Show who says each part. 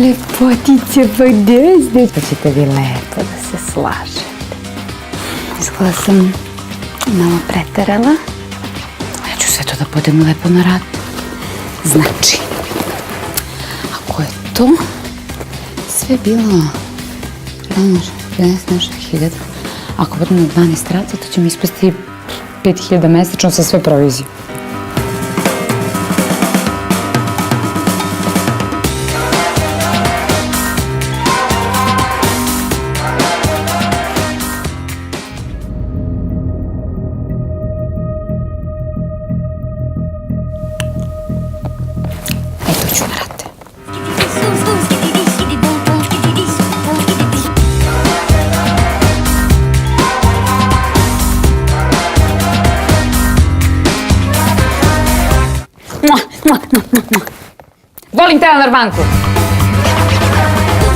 Speaker 1: lepotice, pa gde ste? Pa ćete vi lepo da se slažete. Izgleda sam malo preterala. Ja ću sve to da budem lepo na rad. Znači, ako je to sve bilo realno 50 nešto hiljada, ako budem na 12 rata, to će mi ispasti 5000 mesečno sa sve provizije. Eto ću na rate. Volim Telenorbanku!